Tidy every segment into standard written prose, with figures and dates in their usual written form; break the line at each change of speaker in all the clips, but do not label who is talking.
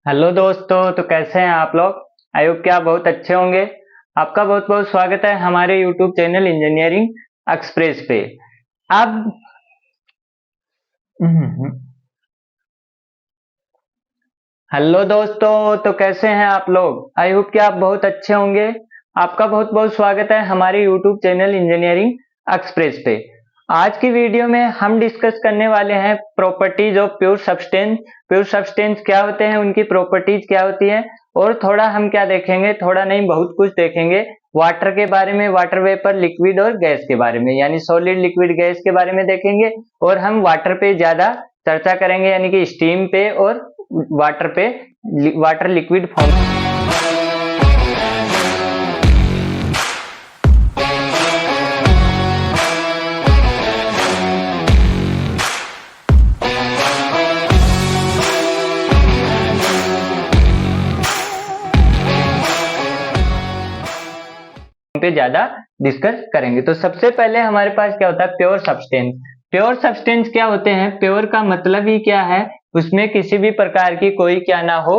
Hello दोस्तों, तो कैसे हैं आप लोग। आई होप कि आप बहुत अच्छे होंगे। आपका बहुत बहुत स्वागत है हमारे यूट्यूब चैनल इंजीनियरिंग एक्सप्रेस पे। अब हेलो दोस्तों, तो कैसे हैं आप लोग। आई होप कि आप बहुत अच्छे होंगे। आपका बहुत बहुत स्वागत है हमारे यूट्यूब चैनल इंजीनियरिंग एक्सप्रेस पे। आज की वीडियो में हम डिस्कस करने वाले हैं properties of pure substance. Pure substance क्या होते हैं, उनकी प्रॉपर्टीज क्या होती है, और थोड़ा हम क्या देखेंगे, थोड़ा नहीं बहुत कुछ देखेंगे वाटर के बारे में, वाटर वेपर, लिक्विड और गैस के बारे में, यानी सॉलिड लिक्विड गैस के बारे में देखेंगे। और हम वाटर पे ज्यादा चर्चा करेंगे, यानी कि स्टीम पे और वाटर पे, वाटर लिक्विड फॉर्म पे ज्यादा डिस्कस करेंगे। तो सबसे पहले हमारे पास क्या होता है, प्योर सब्सटेंस। प्योर सब्सटेंस क्या होते हैं, प्योर का मतलब ही क्या है, उसमें किसी भी प्रकार की कोई क्या ना हो,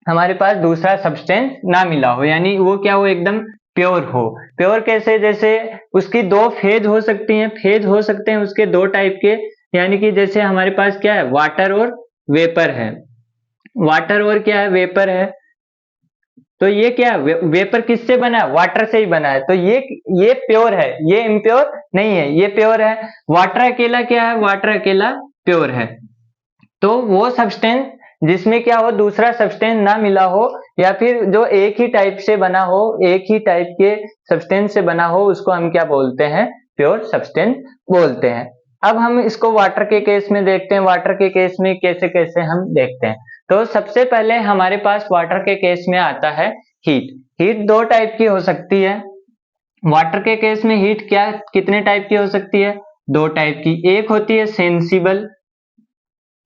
हमारे पास दूसरा सब्सटेंस ना मिला हो, यानी वो क्या हो, एकदम प्योर हो। प्योर कैसे, जैसे उसकी दो फेज हो सकती हैं, फेज हो सकते हैं उसके दो टाइप के, यानी कि जैसे हमारे पास क्या है, वाटर और वेपर है। वाटर और क्या है, वेपर है। तो ये क्या है, वेपर किससे बना है, वाटर से ही बना है। तो ये प्योर है, ये इम्प्योर नहीं है, ये प्योर है। वाटर अकेला क्या है, वाटर अकेला प्योर है। तो वो सब्सटेंस जिसमें क्या हो, दूसरा सब्सटेंस ना मिला हो, या फिर जो एक ही टाइप से बना हो, एक ही टाइप के सब्सटेंस से बना हो, उसको हम क्या बोलते हैं, प्योर सब्सटेंस बोलते हैं। अब हम इसको वाटर के केस में देखते हैं, वाटर के केस में कैसे कैसे हम देखते हैं। तो सबसे पहले हमारे पास वाटर के केस में आता है हीट। हीट दो टाइप की हो सकती है। वाटर के केस में हीट क्या कितने टाइप की हो सकती है, दो टाइप की। एक होती है सेंसिबल,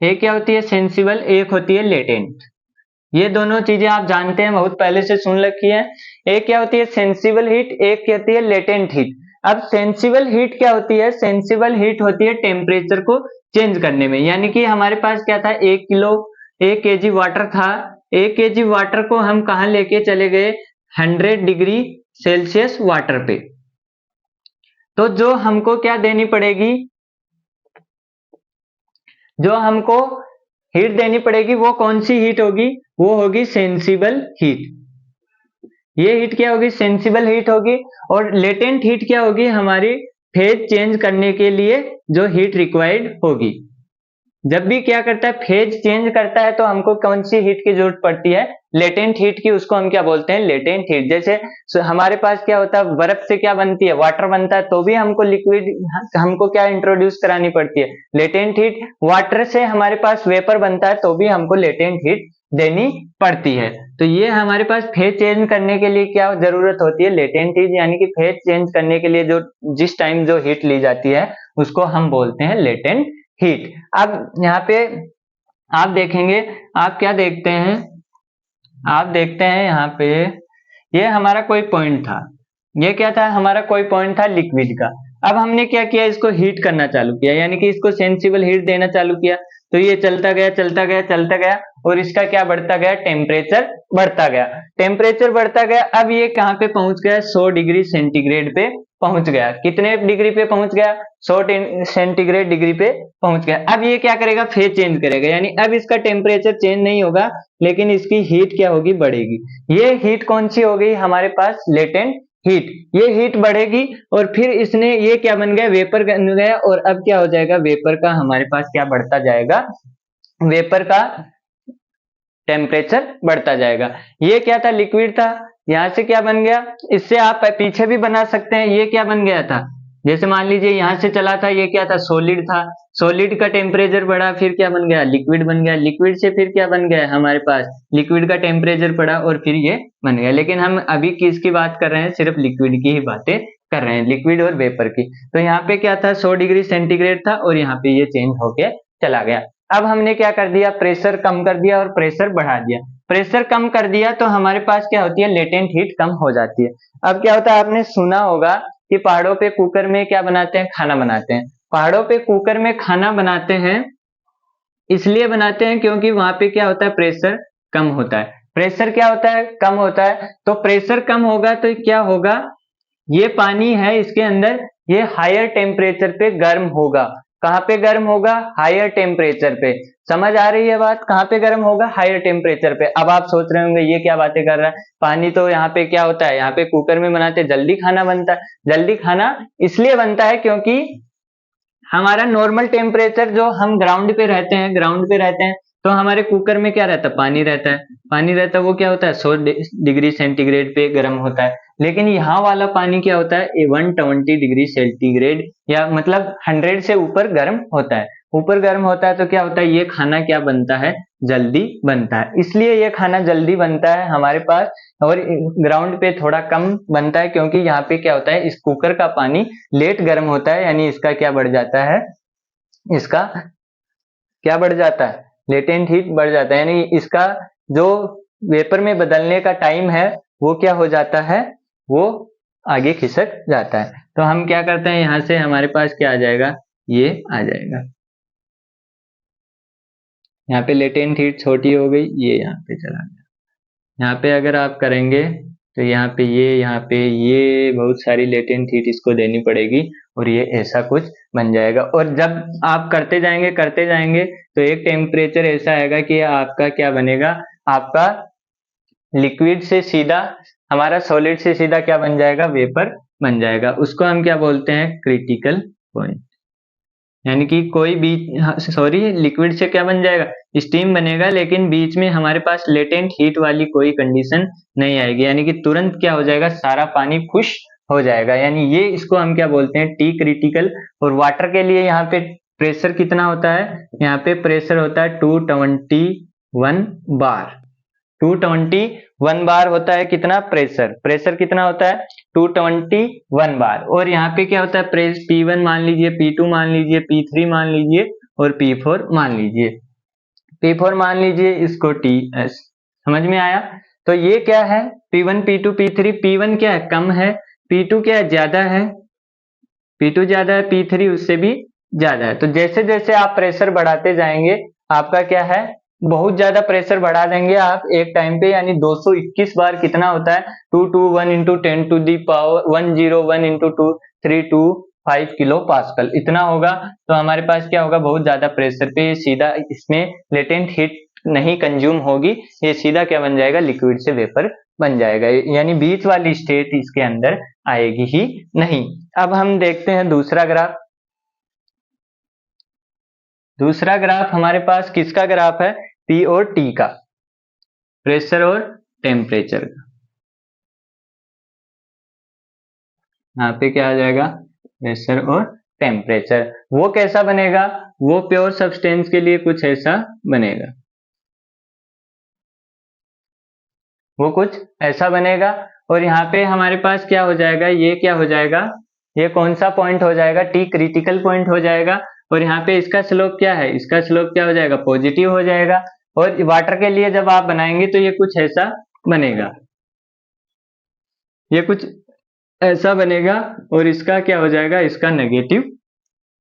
एक क्या होती है सेंसिबल, एक होती है लेटेंट। ये दोनों चीजें आप जानते हैं, बहुत पहले से सुन रखी है। एक क्या होती है सेंसिबल हीट, एक क्या होती है लेटेंट हीट। अब सेंसिबल हीट क्या होती है, सेंसिबल हीट होती है टेम्परेचर को चेंज करने में। यानी कि हमारे पास क्या था, 1 केजी वाटर था। 1 केजी वाटर को हम कहाँ लेके चले गए, 100 डिग्री सेल्सियस वाटर पे। तो जो हमको क्या देनी पड़ेगी, जो हमको हीट देनी पड़ेगी, वो कौन सी हीट होगी, वो होगी सेंसिबल हीट। ये हीट क्या होगी, सेंसिबल हीट होगी। और लेटेंट हीट क्या होगी, हमारी फेज चेंज करने के लिए जो हीट रिक्वायर्ड होगी। जब भी क्या करता है, फेज चेंज करता है, तो हमको कौन सी हीट की जरूरत पड़ती है, लेटेंट हीट की। उसको हम क्या बोलते हैं, लेटेंट हीट। जैसे हमारे पास क्या होता है, बर्फ से क्या बनती है, वाटर बनता है, तो भी हमको लिक्विड, हमको क्या इंट्रोड्यूस करानी पड़ती है, लेटेंट हीट। वाटर से हमारे पास वेपर बनता है, तो भी हमको लेटेंट हीट देनी पड़ती है। तो ये हमारे पास फेज चेंज करने के लिए क्या जरूरत होती है, लेटेंट हीट। यानी कि फेज चेंज करने के लिए जो जिस टाइम जो हीट ली जाती है, उसको हम बोलते हैं लेटेंट हीट। अब यहाँ पे आप देखेंगे, आप क्या देखते हैं, आप देखते हैं यहाँ पे, ये हमारा कोई पॉइंट था, ये क्या था, हमारा कोई पॉइंट था लिक्विड का। अब हमने क्या किया, इसको हीट करना चालू किया, यानी कि इसको सेंसिबल हीट देना चालू किया। तो ये चलता गया चलता गया चलता गया, और इसका क्या बढ़ता गया, टेम्परेचर बढ़ता गया, टेम्परेचर बढ़ता गया। अब ये कहाँ पे पहुंच गया, 100 डिग्री सेंटीग्रेड पे पहुंच गया। कितने डिग्री पे पहुंच गया, 100 सेंटीग्रेड डिग्री पे पहुंच गया। अब ये क्या करेगा, फेज चेंज करेगा, यानी अब इसका टेम्परेचर चेंज नहीं होगा, लेकिन इसकी हीट क्या होगी, बढ़ेगी। ये हीट कौन सी हो गई हमारे पास, लेटेंट हीट। ये हीट बढ़ेगी, और फिर इसने ये क्या बन गया, वेपर बन गया। और अब क्या हो जाएगा, वेपर का हमारे पास क्या बढ़ता जाएगा, वेपर का टेम्परेचर बढ़ता जाएगा। ये क्या था, लिक्विड था। यहां से क्या बन गया, इससे आप पीछे भी बना सकते हैं, ये क्या बन गया था, जैसे मान लीजिए यहां से चला था, ये क्या था, सॉलिड था। सॉलिड का टेम्परेचर बढ़ा, फिर क्या बन गया, लिक्विड बन गया। लिक्विड से फिर क्या बन गया हमारे पास, लिक्विड का टेम्परेचर बढ़ा, और फिर ये बन गया। लेकिन हम अभी किसकी बात कर रहे हैं, सिर्फ लिक्विड की ही बातें कर रहे हैं, लिक्विड और वेपर की। तो यहाँ पे क्या था, 100 डिग्री सेंटीग्रेड था, और यहाँ पे ये चेंज होके चला गया। अब हमने क्या कर दिया, प्रेशर कम कर दिया और प्रेशर बढ़ा दिया। प्रेशर कम कर दिया तो हमारे पास क्या होती है, लेटेंट हीट कम हो जाती है। अब क्या होता है, आपने सुना होगा कि पहाड़ों पे कुकर में क्या बनाते हैं, खाना बनाते हैं। पहाड़ों पे कुकर में खाना बनाते हैं, इसलिए बनाते हैं क्योंकि वहां पे क्या होता है, प्रेशर कम होता है। प्रेशर क्या होता है? कम होता है। तो प्रेशर कम होगा तो क्या होगा, ये पानी है इसके अंदर, ये हायर टेम्परेचर पे गर्म होगा। कहाँ पे गर्म होगा? हायर टेम्परेचर पे। समझ आ रही है बात? कहाँ पे गर्म होगा? हायर टेम्परेचर पे। अब आप सोच रहे होंगे ये क्या बातें कर रहा है, पानी तो यहाँ पे क्या होता है, यहाँ पे कुकर में बनाते जल्दी खाना बनता है। जल्दी खाना इसलिए बनता है क्योंकि हमारा नॉर्मल टेम्परेचर, जो हम ग्राउंड पे रहते हैं, ग्राउंड पे रहते हैं तो हमारे कुकर में क्या रहता है? पानी रहता है। पानी रहता है, वो क्या होता है? 100 डिग्री सेंटीग्रेड पे गर्म होता है। लेकिन यहाँ वाला पानी क्या होता है? 120 डिग्री सेंटीग्रेड, या मतलब 100 से ऊपर गर्म होता है। ऊपर गर्म होता है तो क्या होता है? ये खाना क्या बनता है? जल्दी बनता है। इसलिए ये खाना जल्दी बनता है हमारे पास, और ग्राउंड पे थोड़ा कम बनता है, क्योंकि यहाँ पे क्या होता है? इस कुकर का पानी लेट गर्म होता है, यानी इसका क्या बढ़ जाता है? इसका क्या बढ़ जाता है? लेटेंट हीट बढ़ जाता है, यानी इसका जो वेपर में बदलने का टाइम है वो क्या हो जाता है? वो आगे खिसक जाता है। तो हम क्या करते हैं, यहां से हमारे पास क्या आ जाएगा? ये आ जाएगा। यहाँ पे लेटेंट हीट छोटी हो गई, ये यहाँ पे चला गया। यहाँ पे अगर आप करेंगे तो यहाँ पे ये बहुत सारी लेटेंट हीट इसको देनी पड़ेगी, और ये ऐसा कुछ बन जाएगा। और जब आप करते जाएंगे तो एक टेम्परेचर ऐसा आएगा कि आपका क्या बनेगा? आपका लिक्विड से सीधा, हमारा सॉलिड से सीधा क्या बन जाएगा? वेपर बन जाएगा। उसको हम क्या बोलते हैं? Critical point. यानी कि कोई बीच, सॉरी, लिक्विड से क्या बन जाएगा? स्टीम बनेगा, लेकिन बीच में हमारे पास लेटेंट हीट वाली कोई कंडीशन नहीं आएगी, यानी कि तुरंत क्या हो जाएगा? सारा पानी खुश हो जाएगा। यानी ये, इसको हम क्या बोलते हैं? T critical. और वाटर के लिए यहाँ पे प्रेशर कितना होता है? यहाँ पे प्रेशर होता है 221 बार। 221 बार होता है कितना? प्रेशर कितना होता है? 221 बार। और यहाँ पे क्या होता है? प्रेस P1 मान लीजिए, P2 मान लीजिए, P3 मान लीजिए, और P4 मान लीजिए। P4 मान लीजिए, इसको TS। समझ में आया? तो ये क्या है? P1, P2, P3। P1 क्या है? कम है। P2 क्या है? ज्यादा है। P2 ज्यादा है, P3 उससे भी ज्यादा है। तो जैसे जैसे आप प्रेशर बढ़ाते जाएंगे, आपका क्या है? बहुत ज्यादा प्रेशर बढ़ा देंगे आप एक टाइम पे, यानी 221 बार कितना होता है? 221 into 10 to the power 101 into 2325 kilo pascal, इतना होगा। तो हमारे पास क्या होगा? बहुत ज्यादा प्रेशर पे सीधा इसमें लेटेंट हीट नहीं कंज्यूम होगी, ये सीधा क्या बन जाएगा? लिक्विड से वेपर बन जाएगा, यानी बीच वाली स्टेट इसके अंदर आएगी ही नहीं। अब हम देखते हैं दूसरा ग्राफ। दूसरा ग्राफ हमारे पास किसका ग्राफ है? P और T का, प्रेशर और टेम्परेचर का। यहाँ पे क्या आ जाएगा? प्रेशर और टेम्परेचर। वो कैसा बनेगा? वो प्योर सब्सटेंस के लिए कुछ ऐसा बनेगा, वो कुछ ऐसा बनेगा। और यहाँ पे हमारे पास क्या हो जाएगा? ये क्या हो जाएगा? ये कौन सा पॉइंट हो जाएगा? टी क्रिटिकल पॉइंट हो जाएगा। और यहाँ पे इसका स्लोप क्या है? इसका स्लोप क्या हो जाएगा? पॉजिटिव हो जाएगा। और वाटर के लिए जब आप बनाएंगे तो ये कुछ ऐसा बनेगा, ये कुछ ऐसा बनेगा। और इसका क्या हो जाएगा? इसका नेगेटिव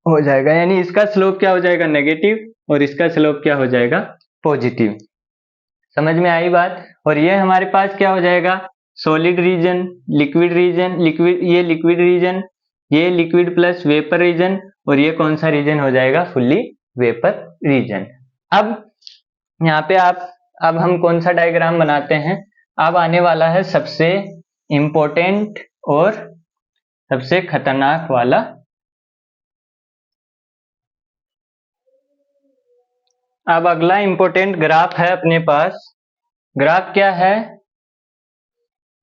हो जाएगा, यानी इसका स्लोप क्या हो जाएगा? नेगेटिव, और इसका स्लोप क्या हो जाएगा? पॉजिटिव। समझ में आई बात? और ये हमारे पास क्या हो जाएगा? सॉलिड रीजन, लिक्विड रीजन, ये लिक्विड रीजन, ये लिक्विड प्लस वेपर रीजन, और ये कौन सा रीजन हो जाएगा? Fully vapour region. अब यहाँ पे अब हम कौन सा डायग्राम बनाते हैं? अब आने वाला है सबसे इंपॉर्टेंट और सबसे खतरनाक वाला। अब अगला इंपॉर्टेंट ग्राफ है अपने पास। ग्राफ क्या है?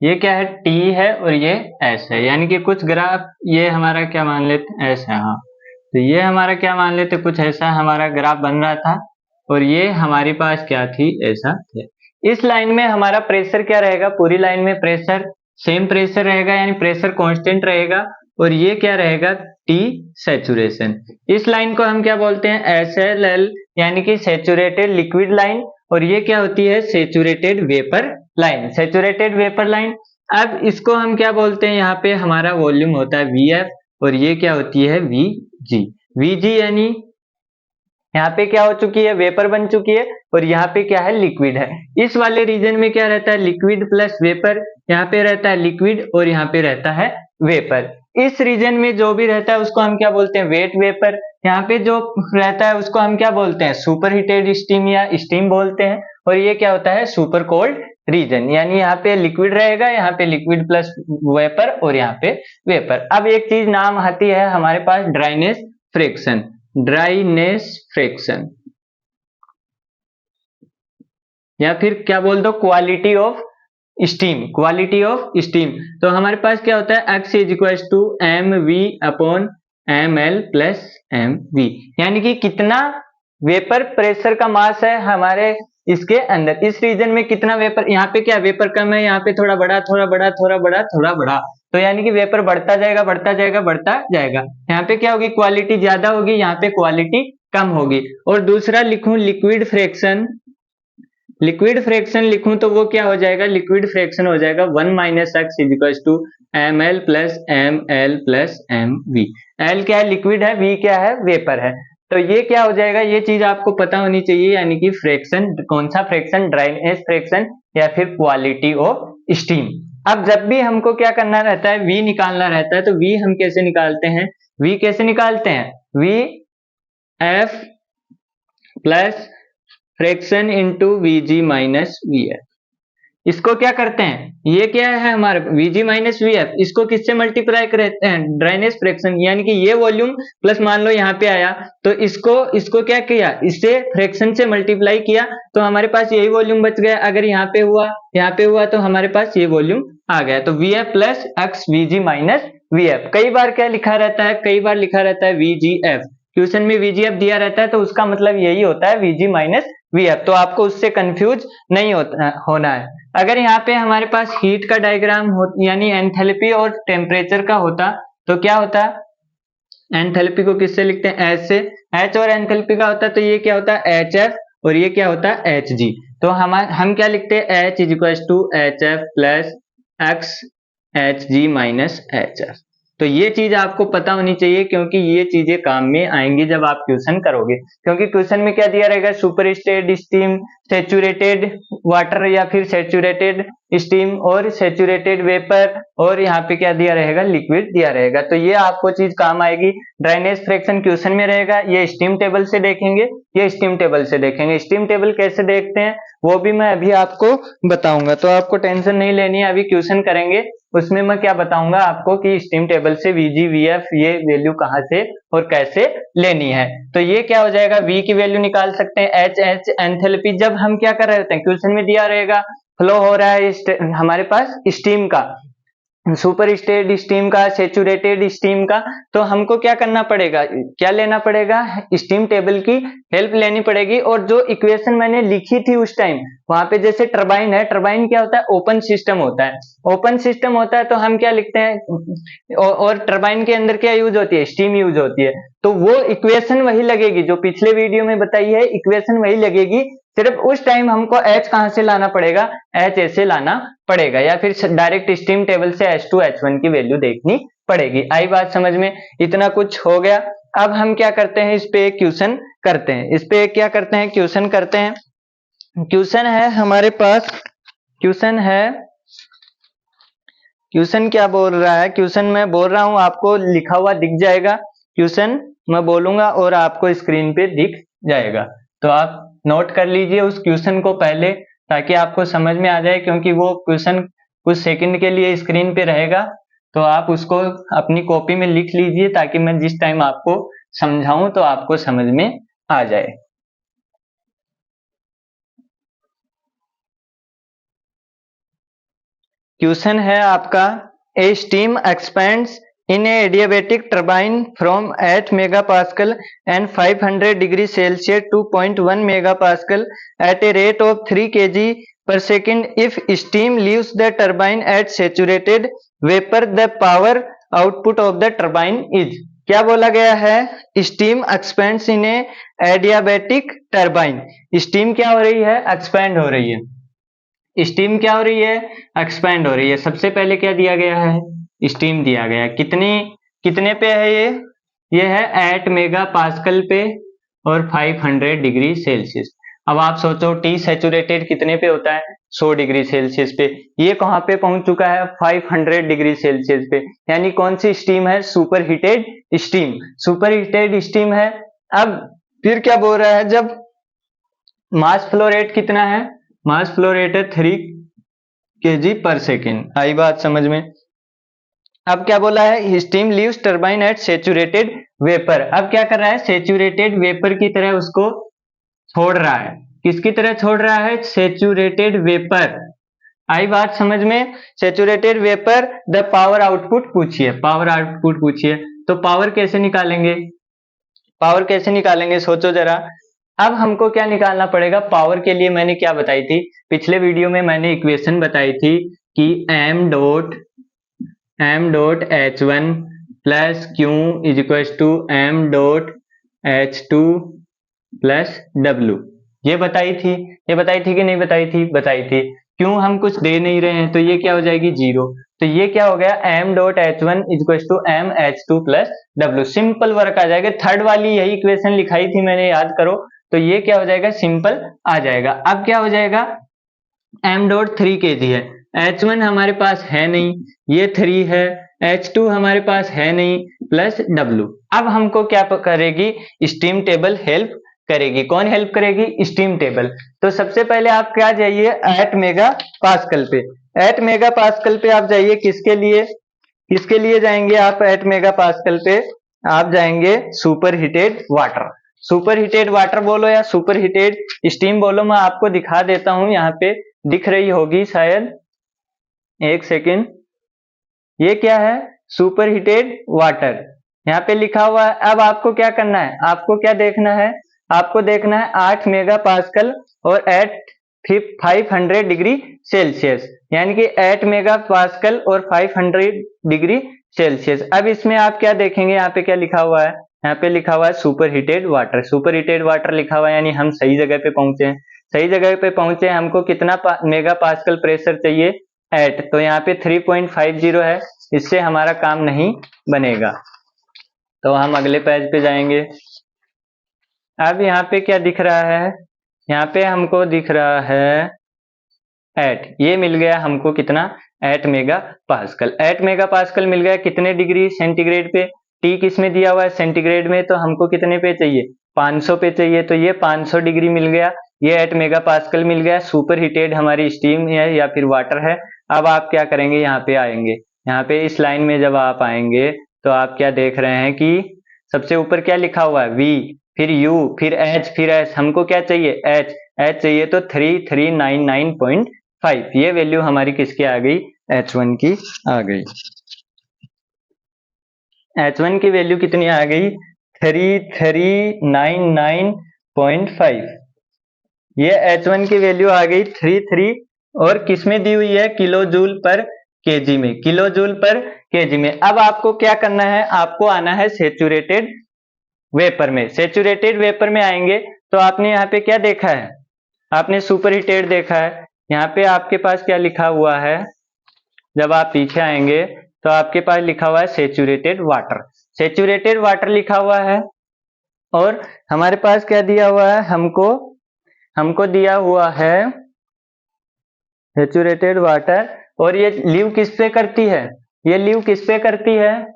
ये क्या है? T है और ये S है, यानी कि कुछ ग्राफ, ये हमारा क्या मान लेते? S है, हाँ। तो ये हमारा क्या मान लेते? कुछ ऐसा हमारा ग्राफ बन रहा था, और ये हमारे पास क्या थी? ऐसा थे। इस लाइन में हमारा प्रेशर क्या रहेगा? पूरी लाइन में प्रेशर सेम प्रेशर रहेगा, यानी प्रेशर कांस्टेंट रहेगा। और ये क्या रहेगा? T saturation. इस लाइन को हम क्या बोलते हैं? SLL, यानी कि सैचुरेटेड लिक्विड लाइन। और ये क्या होती है? Saturated vapour line, saturated vapour line. अब इसको हम क्या बोलते हैं? यहाँ पे हमारा वॉल्यूम होता है VF, और ये क्या होती है? VG। VG यानी यहाँ पे क्या हो चुकी है, वेपर बन चुकी है, और यहाँ पे क्या है, लिक्विड है। इस वाले रीजन में क्या रहता है, लिक्विड प्लस वेपर, यहाँ पे रहता है लिक्विड और यहाँ पे रहता है वेपर। इस रीजन में जो भी रहता है उसको हम क्या बोलते हैं, वेट वेपर। यहाँ पे जो रहता है उसको हम क्या बोलते हैं, सुपर हीटेड स्टीम या स्टीम बोलते हैं। और ये क्या होता है, सुपर कोल्ड रीजन, यानी यहाँ पे लिक्विड रहेगा, यहाँ पे लिक्विड प्लस वेपर और यहाँ पे वेपर। अब एक चीज नाम आती है हमारे पास, ड्राइनेस फ्रिक्शन। ड्राइनेस फ्रिक्शन या फिर क्या बोल दो, quality of steam. Quality of steam, तो हमारे पास क्या होता है, x is equal to M V upon M L plus M V, यानी कि कितना वेपर प्रेशर का मास है हमारे इसके अंदर, इस रीजन में कितना वेपर, यहाँ पे क्या वेपर कम है, यहाँ पे थोड़ा बड़ा थोड़ा बड़ा थोड़ा बड़ा थोड़ा बड़ा, तो यानी कि वेपर बढ़ता जाएगा बढ़ता जाएगा बढ़ता जाएगा। यहाँ पे क्या होगी, क्वालिटी ज्यादा होगी, यहाँ पे क्वालिटी कम होगी। और दूसरा लिखूं लिक्विड फ्रैक्शन, लिक्विड फ्रैक्शन लिखूं तो वो क्या हो जाएगा, लिक्विड फ्रैक्शन हो जाएगा 1 minus X is equal to M L plus M V. L क्या है, लिक्विड है, वी क्या है, वेपर है। तो ये क्या हो जाएगा, ये चीज आपको पता होनी चाहिए, यानी कि फ्रैक्शन, कौन सा फ्रैक्शन, ड्राइनेस फ्रैक्शन या फिर क्वालिटी ऑफ स्टीम। अब जब भी हमको क्या करना रहता है, वी निकालना रहता है, तो वी हम कैसे निकालते हैं, वी कैसे निकालते हैं, V F plus fraction into V G minus V F. इसको क्या करते हैं, ये क्या है हमारा Vg माइनस वी एफ, इसको किससे मल्टीप्लाई करते हैं, ड्राइनेस फ्रैक्शन, यानी कि ये वॉल्यूम प्लस मान लो यहाँ पे आया, तो इसको क्या किया, इससे फ्रैक्शन से मल्टीप्लाई किया, तो हमारे पास यही वॉल्यूम बच गया। अगर यहाँ पे हुआ तो हमारे पास ये वॉल्यूम आ गया। तो V F plus X V G minus V F. कई बार क्या लिखा रहता है, कई बार लिखा रहता है वीजी एफ, क्वेश्चन में वीजीएफ दिया रहता है, तो उसका मतलब यही होता है वीजी माइनस वीएफ, तो आपको उससे कंफ्यूज नहीं होना है। अगर यहाँ पे हमारे पास हीट का डायग्राम हो, यानी एंथैल्पी और टेम्परेचर का होता, तो क्या होता, एंथैल्पी को किससे लिखते हैं, एच से, एच और एंथैल्पी का होता, तो ये क्या होता है एच एफ और ये क्या होता है एच जी। तो हम क्या लिखते हैं, H is equal to H F plus X H G minus H F. तो ये चीज आपको पता होनी चाहिए, क्योंकि ये चीजें काम में आएंगी जब आप क्वेश्चन करोगे। क्योंकि क्वेश्चन में क्या दिया रहेगा, super state steam, saturated water या फिर सैचुरेटेड स्टीम और सैचुरेटेड वेपर, और यहाँ पे क्या दिया रहेगा, लिक्विड दिया रहेगा। तो ये आपको चीज काम आएगी। ड्राइनेस फ्रैक्शन क्वेश्चन में रहेगा, ये स्टीम टेबल से देखेंगे, ये स्टीम टेबल से देखेंगे। स्टीम टेबल कैसे देखते हैं वो भी मैं अभी आपको बताऊंगा, तो आपको टेंशन नहीं लेनी है, अभी क्वेश्चन करेंगे उसमें मैं क्या बताऊंगा आपको कि स्टीम टेबल से वीजी वीएफ ये वैल्यू कहां से और कैसे लेनी है। तो ये क्या हो जाएगा, वी की वैल्यू निकाल सकते हैं, एच एच एंथैल्पी। जब हम क्या कर रहे होते हैं, क्वेश्चन में दिया रहेगा फ्लो हो रहा है हमारे पास स्टीम का, सुपर स्टेट स्टीम का, सैचुरेटेड स्टीम का, तो हमको क्या करना पड़ेगा, क्या लेना पड़ेगा, स्टीम टेबल की हेल्प लेनी पड़ेगी। और जो इक्वेशन मैंने लिखी थी उस टाइम, वहां पे जैसे टरबाइन है, टरबाइन क्या होता है, ओपन सिस्टम होता है, ओपन सिस्टम होता है, तो हम क्या लिखते हैं, और टरबाइन के अंदर क्या यूज होती है, स्टीम यूज होती है, तो वो इक्वेशन वही लगेगी जो पिछले वीडियो में बताई है, इक्वेशन वही लगेगी। सिर्फ उस टाइम हमको H कहां से लाना पड़ेगा, H ऐसे लाना पड़ेगा, या फिर डायरेक्ट स्टीम टेबल से H2 H1 की वैल्यू देखनी पड़ेगी। आई बात समझ में, इतना कुछ हो गया। अब हम क्या करते हैं, इस पे एक क्वेश्चन करते हैं, इस पे क्या करते हैं, क्वेश्चन करते हैं। क्वेश्चन है हमारे पास, क्वेश्चन है, क्वेश्चन क्या बोल रहा है, क्वेश्चन मैं बोल रहा हूं, आपको लिखा हुआ दिख जाएगा, क्वेश्चन मैं बोलूंगा और आपको स्क्रीन पे दिख जाएगा, तो आप नोट कर लीजिए उस क्वेश्चन को पहले, ताकि आपको समझ में आ जाए, क्योंकि वो क्वेश्चन कुछ सेकंड के लिए स्क्रीन पे रहेगा, तो आप उसको अपनी कॉपी में लिख लीजिए, ताकि मैं जिस टाइम आपको समझाऊं तो आपको समझ में आ जाए। क्वेश्चन है आपका, a steam expands in a adiabatic turbine from 8 megapascal and 500 degree Celsius to 0.1 megapascal at a rate of 3 kg per second. If steam leaves the turbine at saturated vapor, the power output of the turbine is। क्या बोला गया है, steam expends इन ए adiabatic turbine. Steam क्या हो रही है, expand हो रही है, स्टीम क्या हो रही है, एक्सपेंड हो रही है। सबसे पहले क्या दिया गया है, स्टीम दिया गया, कितने पे है ये है 8 मेगा पास्कल पे, और 500 डिग्री सेल्सियस। अब आप सोचो टी सैचुरेटेड कितने पे होता है, 100 डिग्री सेल्सियस पे। ये कहाँ पे पहुंच चुका है, 500 डिग्री सेल्सियस पे। यानी कौन सी स्टीम है, super heated steam, super heated steam है। अब फिर क्या बोल रहा है, जब मास फ्लो रेट कितना है, मास फ्लो रेट है 3 kg पर सेकेंड। आई बात समझ में। अब क्या बोला है, steam leaves turbine at saturated vapour. अब क्या कर रहा है, सेचुरेटेड वेपर की तरह उसको छोड़ रहा है। किसकी तरह छोड़ रहा है, सेचुरेटेड वेपर। आई बात समझ में। Saturated vapour the power output पूछिए, पावर आउटपुट पूछिए। तो पावर कैसे निकालेंगे, पावर कैसे निकालेंगे, सोचो जरा। अब हमको क्या निकालना पड़ेगा पावर के लिए, मैंने क्या बताई थी पिछले वीडियो में, मैंने इक्वेशन बताई थी कि m dot h1 plus Q is equal to m dot h2 plus w। ये बताई थी, ये बताई थी कि नहीं बताई थी, बताई थी। क्यों हम कुछ दे नहीं रहे हैं तो ये क्या हो जाएगी, जीरो। तो ये क्या हो गया, m dot h1 is equal to m h2 plus w। Simple work आ जाएगा। थर्ड वाली यही इक्वेशन लिखाई थी मैंने, याद करो। तो ये क्या हो जाएगा, सिंपल आ जाएगा। अब क्या हो जाएगा, m डॉट 3 kg है, h1 हमारे पास है नहीं, ये 3 है, h2 हमारे पास है नहीं, प्लस w। अब हमको क्या करेगी, स्टीम टेबल हेल्प करेगी। कौन हेल्प करेगी, स्टीम टेबल। तो सबसे पहले आप क्या जाइए, एट मेगा पास्कल पे, एट मेगा पास्कल पे आप जाइए। किसके लिए, किसके लिए जाएंगे आप एट मेगा पास्कल पे, आप जाएंगे super heated water. Super heated water बोलो या सुपर हीटेड स्टीम बोलो, मैं आपको दिखा देता हूं, यहाँ पे दिख रही होगी शायद, एक सेकेंड। ये क्या है, सुपर हीटेड वाटर, यहाँ पे लिखा हुआ है। अब आपको क्या करना है, आपको क्या देखना है, आपको देखना है 8 मेगा पास्कल और एट 500 डिग्री सेल्सियस, यानी कि 8 मेगा पास्कल और 500 डिग्री सेल्सियस। अब इसमें आप क्या देखेंगे, यहाँ पे क्या लिखा हुआ है, यहाँ पे लिखा हुआ है super heated water, super heated water लिखा हुआ है, यानी हम सही जगह पे पहुंचे हैं, सही जगह पे पहुंचे। हमको कितना मेगा पास्कल प्रेशर चाहिए, 8, तो यहाँ पे 3.50 है, इससे हमारा काम नहीं बनेगा। तो हम अगले पेज पे जाएंगे। अब यहाँ पे क्या दिख रहा है, यहाँ पे हमको दिख रहा है 8, ये मिल गया हमको कितना, 8 मेगा पास्कल। 8 मेगा पास्कल मिल गया कितने डिग्री सेंटीग्रेड पे, टी किस में दिया हुआ है, सेंटीग्रेड में। तो हमको कितने पे चाहिए, 500 पे चाहिए। तो ये 500 डिग्री मिल गया, ये 8 मेगा पास्कल मिल गया। सुपर हीटेड हमारी स्टीम है या फिर वाटर है। अब आप क्या करेंगे, यहाँ पे आएंगे, यहाँ पे इस लाइन में जब आप आएंगे तो आप क्या देख रहे हैं कि सबसे ऊपर क्या लिखा हुआ है, V, फिर U, फिर H, फिर S। हमको क्या चाहिए, H, H चाहिए। तो 3399.5, ये वैल्यू हमारी किसकी आ गई, H1 की आ गई। H1 की वैल्यू कितनी आ गई, 3399.5। ये H1 की वैल्यू आ गई 33, और किसमें दी हुई है, किलो जूल पर केजी में, किलो जूल पर केजी में। अब आपको क्या करना है, आपको आना है सेचुरेटेड वेपर में। सेचुरेटेड वेपर में आएंगे तो आपने यहाँ पे क्या देखा है, आपने सुपर हीटेड देखा है। यहाँ पे आपके पास क्या लिखा हुआ है, जब आप पीछे आएंगे तो आपके पास लिखा हुआ है सेचुरेटेड वाटर, सेचुरेटेड वाटर लिखा हुआ है। और हमारे पास क्या दिया हुआ है, हमको दिया हुआ है सेचुरेटेड वाटर। और ये लीव किस पे करती है, ये लीव किस पे करती है,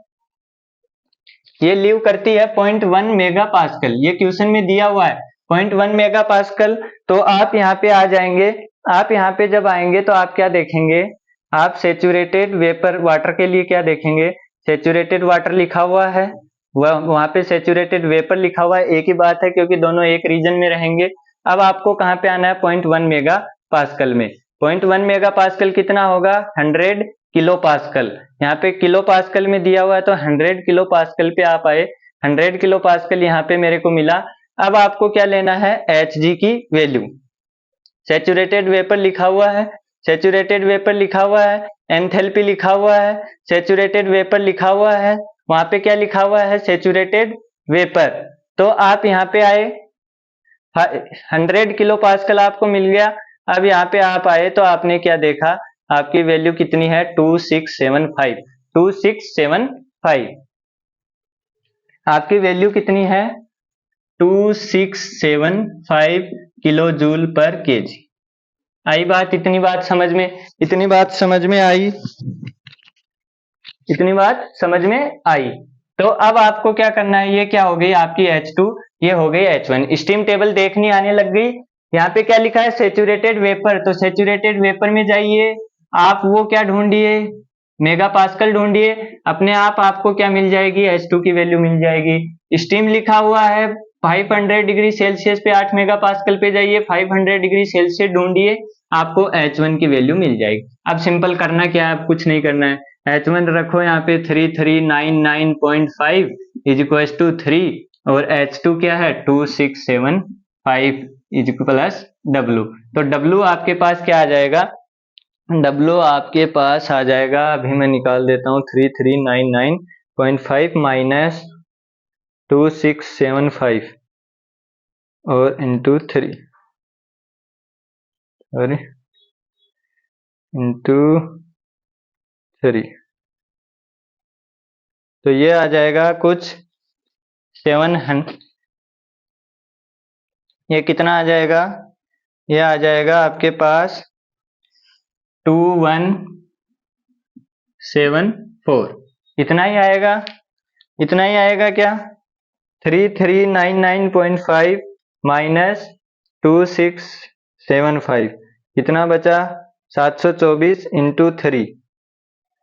ये लीव करती है 0.1 मेगा पास्कल। ये क्वेश्चन में दिया हुआ है 0.1 मेगा पास्कल। तो आप यहाँ पे आ जाएंगे, आप यहाँ पे जब आएंगे तो आप क्या देखेंगे, आप सेचुरेटेड वेपर वाटर के लिए क्या देखेंगे, सेचुरेटेड वाटर लिखा हुआ है, वहां पे सेचुरेटेड वेपर लिखा हुआ है। एक ही बात है क्योंकि दोनों एक रीजन में रहेंगे। अब आपको कहाँ पे आना है, 0.1 मेगा पास्कल में। 0.1 मेगा पास्कल कितना होगा, 100 किलो पास्कल। यहाँ पे किलो पास्कल में दिया हुआ है, तो 100 किलो पास्कल पे आप आए, 100 किलो पास्कल यहाँ पे मेरे को मिला। अब आपको क्या लेना है, Hg की वैल्यू। सेचुरेटेड वेपर लिखा हुआ है, सेचुरेटेड वेपर लिखा हुआ है, एंथैल्पी लिखा हुआ है, सेचुरेटेड वेपर लिखा हुआ है, वहां पे क्या लिखा हुआ है, सेचुरेटेड वेपर। तो आप यहाँ पे आए, 100 किलो पास्कल आपको मिल गया। अब यहाँ पे आप आए तो आपने क्या देखा, आपकी वैल्यू कितनी है, 2675, 2675 आपकी वैल्यू कितनी है, 2675 किलो जूल पर केजी। आई बात? इतनी बात समझ में, इतनी बात समझ में आई, इतनी बात समझ में आई। तो अब आपको क्या करना है, ये क्या हो गई आपकी H2, ये हो गई H1। स्टीम टेबल देखनी आने लग गई। यहाँ पे क्या लिखा है, सेचुरेटेड वेपर, तो सेचुरेटेड वेपर में जाइए, आप वो क्या ढूंढिए, मेगा पास्कल ढूंढिए, अपने आप आपको क्या मिल जाएगी, H2 की वैल्यू मिल जाएगी। स्टीम लिखा हुआ है 500 डिग्री सेल्सियस पे 8 मेगा पास्कल पे जाइए, 500 डिग्री सेल्सियस ढूंढिए, आपको H1 की वैल्यू मिल जाएगी। अब सिंपल करना क्या है, अब कुछ नहीं करना है, H1 रखो यहाँ पे 3399.5 इज इक्वल टू 3 और H2 क्या है 2675 इज प्लस W। तो W आपके पास क्या आ जाएगा, W आपके पास आ जाएगा, अभी मैं निकाल देता हूँ, 3399.5 माइनस 2675 और इंटू 3 और इंटू 3, तो ये आ जाएगा कुछ 700, ये कितना आ जाएगा, ये आ जाएगा आपके पास 2174, इतना ही आएगा, इतना ही आएगा क्या, 3399.5 माइनस 2675, कितना बचा 724 इंटू 3,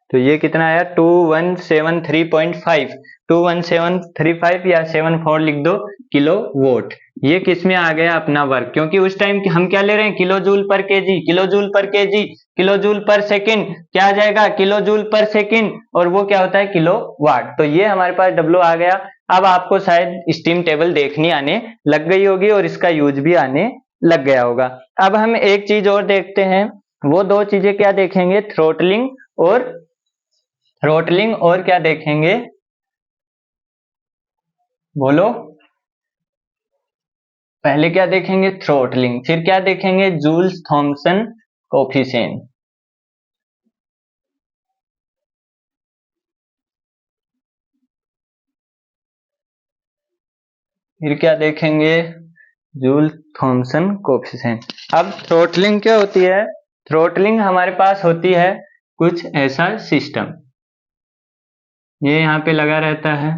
तो ये कितना आया 2173.5, 2175 या 74 लिख दो किलो वोट। ये किस में आ गया अपना वर्क, क्योंकि उस टाइम हम क्या ले रहे हैं, किलो जूल पर केजी, किलो जूल पर केजी, किलो जूल पर सेकंड, क्या आ जाएगा किलो जूल पर सेकंड, और वो क्या होता है किलो वाट। तो ये हमारे पास W आ गया। अब आपको शायद स्टीम टेबल देखनी आने लग गई होगी और इसका यूज भी आने लग गया होगा। अब हम एक चीज और देखते हैं, वो दो चीजें क्या देखेंगे, थ्रोटलिंग और क्या देखेंगे, बोलो, पहले क्या देखेंगे थ्रोटलिंग, फिर क्या देखेंगे जूल्स थॉमसन कोफिशिएंट, फिर क्या देखेंगे जूल थॉमसन कोफिशिएंट। अब थ्रोटलिंग क्या होती है, थ्रोटलिंग हमारे पास होती है कुछ ऐसा सिस्टम, ये यहाँ पे लगा रहता है,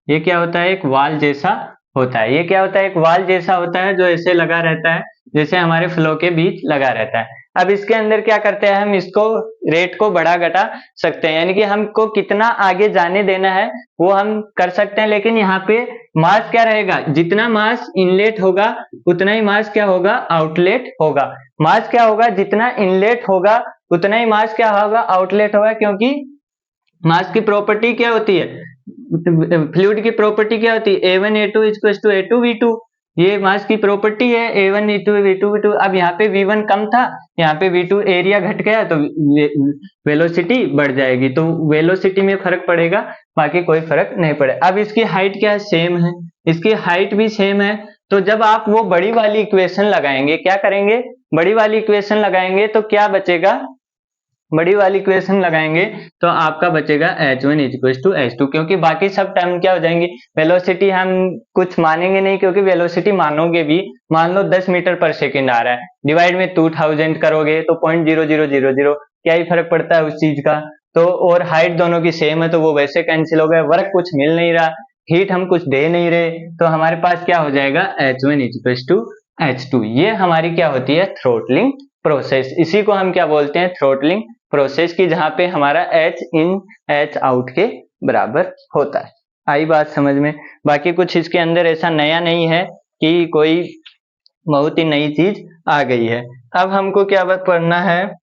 ये क्या होता है एक वाल जैसा होता है, ये क्या होता है एक वाल जैसा होता है जो ऐसे लगा रहता है, जैसे हमारे फ्लो के बीच लगा रहता है। अब इसके अंदर क्या करते हैं हम, इसको रेट को बढ़ा घटा सकते हैं, यानी कि हमको कितना आगे जाने देना है वो हम कर सकते हैं, लेकिन यहाँ पे मास क्या रहेगा, जितना मास इनलेट होगा उतना ही मास क्या होगा आउटलेट होगा, मास क्या होगा जितना इनलेट होगा उतना ही मास क्या होगा आउटलेट होगा, क्योंकि मास की प्रॉपर्टी क्या होती है, फ्लूइड की प्रॉपर्टी क्या होती है, A1 A2 equal to A2 V2, ये मास की प्रॉपर्टी है A1 A2 V2 V2। अब यहाँ पे V1 कम था, यहाँ पे V2 एरिया घट गया तो वेलोसिटी बढ़ जाएगी, तो वेलोसिटी में फर्क पड़ेगा, बाकी कोई फर्क नहीं पड़े। अब इसकी हाइट क्या है, सेम है, इसकी हाइट भी सेम है, तो जब आप वो बड़ी वाली इक्वेशन लगाएंगे, क्या करेंगे, बड़ी वाली इक्वेशन लगाएंगे तो क्या बचेगा, बड़ी वाली इक्वेशन लगाएंगे तो आपका बचेगा H1 इक्वल टू H2, क्योंकि बाकी सब टर्म क्या हो जाएंगी, वेलोसिटी हम कुछ मानेंगे नहीं, क्योंकि वेलोसिटी मानोगे भी, मान लो 10 मीटर पर सेकंड आ रहा है, डिवाइड में 2000 करोगे तो 0.0000 क्या ही फर्क पड़ता है उस चीज का, तो और हाइट दोनों की सेम है तो वो वैसे कैंसिल हो गए, वर्क कुछ मिल नहीं रहा, हीट हम कुछ दे नहीं रहे, तो हमारे पास क्या हो जाएगा H1 इक्वल टू H2। ये हमारी क्या होती है थ्रोटलिंग प्रोसेस, इसी को हम क्या बोलते हैं थ्रोटलिंग प्रोसेस की, जहां पे हमारा H इन H आउट के बराबर होता है। आई बात समझ में, बाकी कुछ इसके अंदर ऐसा नया नहीं है कि कोई बहुत ही नई चीज आ गई है। अब हमको क्या पढ़ना है,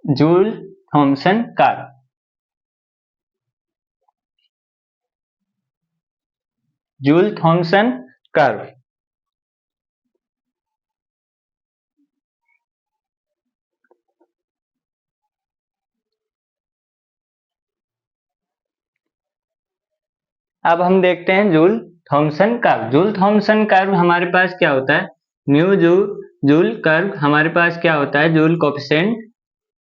Joule Thomson curve, Joule Thomson curve. अब हम देखते हैं Joule Thomson curve. Joule Thomson curve हमारे पास क्या होता है, न्यू जूल कर्व हमारे पास क्या होता है, joule coefficient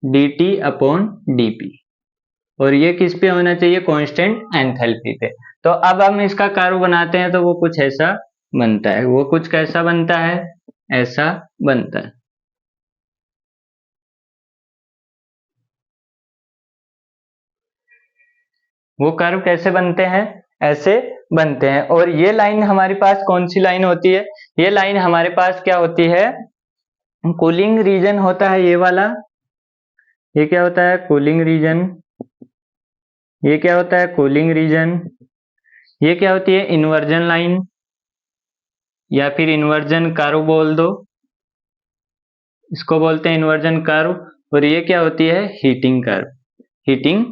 dt upon dp, और ये किस पे होना चाहिए, कांस्टेंट एंथैल्पी पे। तो अब हम इसका कर्व बनाते हैं तो वो कुछ ऐसा बनता है। वो कुछ कैसा बनता है, ऐसा बनता है। वो कर्व कैसे बनते हैं, ऐसे बनते हैं। और ये लाइन हमारे पास कौन सी लाइन होती है, ये लाइन हमारे पास क्या होती है, कूलिंग रीजन होता है ये वाला। ये क्या होता है, कूलिंग रीजन। ये क्या होता है, कूलिंग रीजन। ये क्या होती है, इन्वर्जन लाइन या फिर इन्वर्जन कर्व बोल दो, इसको बोलते हैं इन्वर्जन कर्व। और ये क्या होती है, हीटिंग कर्व, हीटिंग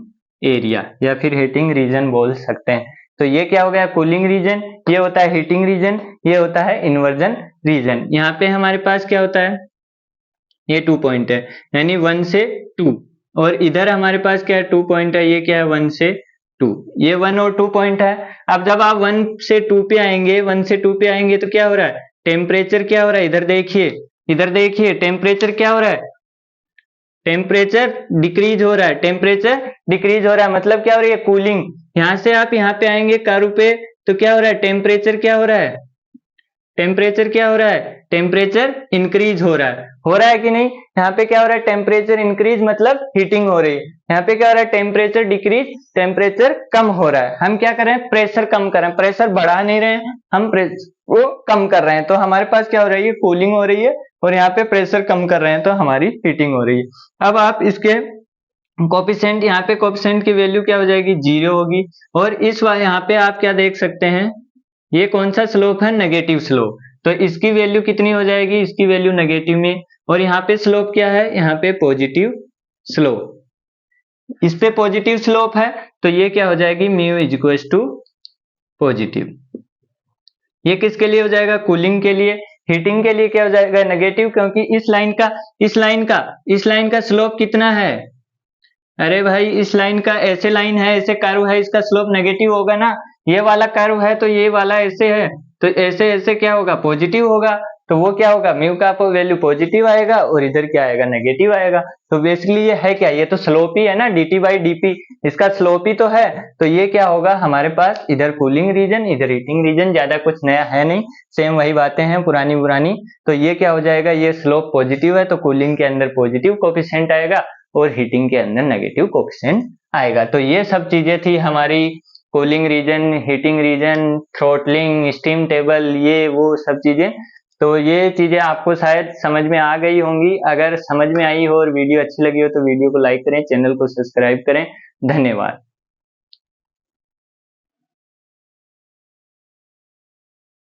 एरिया या फिर हीटिंग रीजन बोल सकते हैं। तो ये क्या हो गया, कूलिंग रीजन, ये होता है हीटिंग रीजन, ये होता है इन्वर्जन रीजन। यहाँ पे हमारे पास क्या होता है, ये 2 पॉइंट है, यानी 1 से 2। और इधर हमारे पास क्या है, 2 पॉइंट है, ये क्या है, 1 से 2। ये 1 और 2 पॉइंट है। अब जब आप 1 से 2 पे आएंगे, 1 से 2 पे आएंगे तो क्या हो रहा है, टेम्परेचर क्या हो रहा है, इधर देखिए, इधर देखिए, टेम्परेचर क्या हो रहा है, टेम्परेचर डिक्रीज हो रहा है, टेम्परेचर डिक्रीज हो रहा है। मतलब क्या हो रही है, कूलिंग। यहां से आप यहाँ पे आएंगे कर्व पे तो क्या हो रहा है, टेम्परेचर क्या हो रहा है, टेम्परेचर क्या हो रहा है, टेम्परेचर इंक्रीज हो रहा है कि नहीं। यहाँ पे क्या हो रहा है, टेम्परेचर इंक्रीज मतलब हीटिंग हो रही है। यहाँ पे क्या हो रहा है, टेम्परेचर डिक्रीज, टेम्परेचर कम हो रहा है। हम क्या कर रहे हैं, प्रेशर कम कर रहे हैं, प्रेशर बढ़ा नहीं रहे हैं, हम प्रेशर को कम कर रहे हैं। तो हमारे पास क्या हो रहा है, ये कूलिंग हो रही है, और यहाँ पे प्रेशर कम कर रहे हैं तो हमारी हीटिंग हो रही है। अब आप इसके कोफिशिएंट, यहाँ पे कोफिशिएंट की वैल्यू क्या हो जाएगी, 0 होगी। और इस बार यहाँ पे आप क्या देख सकते हैं, ये कौन सा स्लोप है, नेगेटिव स्लोप। तो इसकी वैल्यू कितनी हो जाएगी, इसकी वैल्यू नेगेटिव में। और यहाँ पे स्लोप क्या है, यहाँ पे पॉजिटिव स्लोप, इस पे पॉजिटिव स्लोप है तो ये क्या हो जाएगी, mu is equal to positive. ये किसके लिए हो जाएगा, कूलिंग के लिए। हीटिंग के लिए क्या हो जाएगा, नेगेटिव, क्योंकि इस लाइन का स्लोप कितना है, अरे भाई इस लाइन का, ऐसे लाइन है, ऐसे कर्व है, इसका स्लोप नेगेटिव होगा ना। ये वाला कर्व है तो ये वाला ऐसे है, तो ऐसे ऐसे क्या होगा, पॉजिटिव होगा। तो वो क्या होगा, म्यू का वैल्यू पॉजिटिव आएगा और इधर क्या आएगा, नेगेटिव आएगा। तो बेसिकली ये है क्या, ये तो स्लोप ही है ना, dt बाई dp, इसका स्लोप ही तो है। तो ये क्या होगा हमारे पास, इधर कूलिंग रीजन, इधर हीटिंग रीजन, ज्यादा कुछ नया है नहीं, सेम वही बातें हैं पुरानी पुरानी। तो ये क्या हो जाएगा, ये स्लोप पॉजिटिव है तो कूलिंग के अंदर पॉजिटिव कोफिशिएंट आएगा और हीटिंग के अंदर नेगेटिव कोफिशिएंट आएगा। तो ये सब चीजें थी हमारी, cooling region, heating region, throttling, steam table, ये वो सब चीजें। तो ये चीजें आपको शायद समझ में आ गई होंगी। अगर समझ में आई हो और वीडियो अच्छी लगी हो तो वीडियो को लाइक करें, चैनल को सब्सक्राइब करें। धन्यवाद।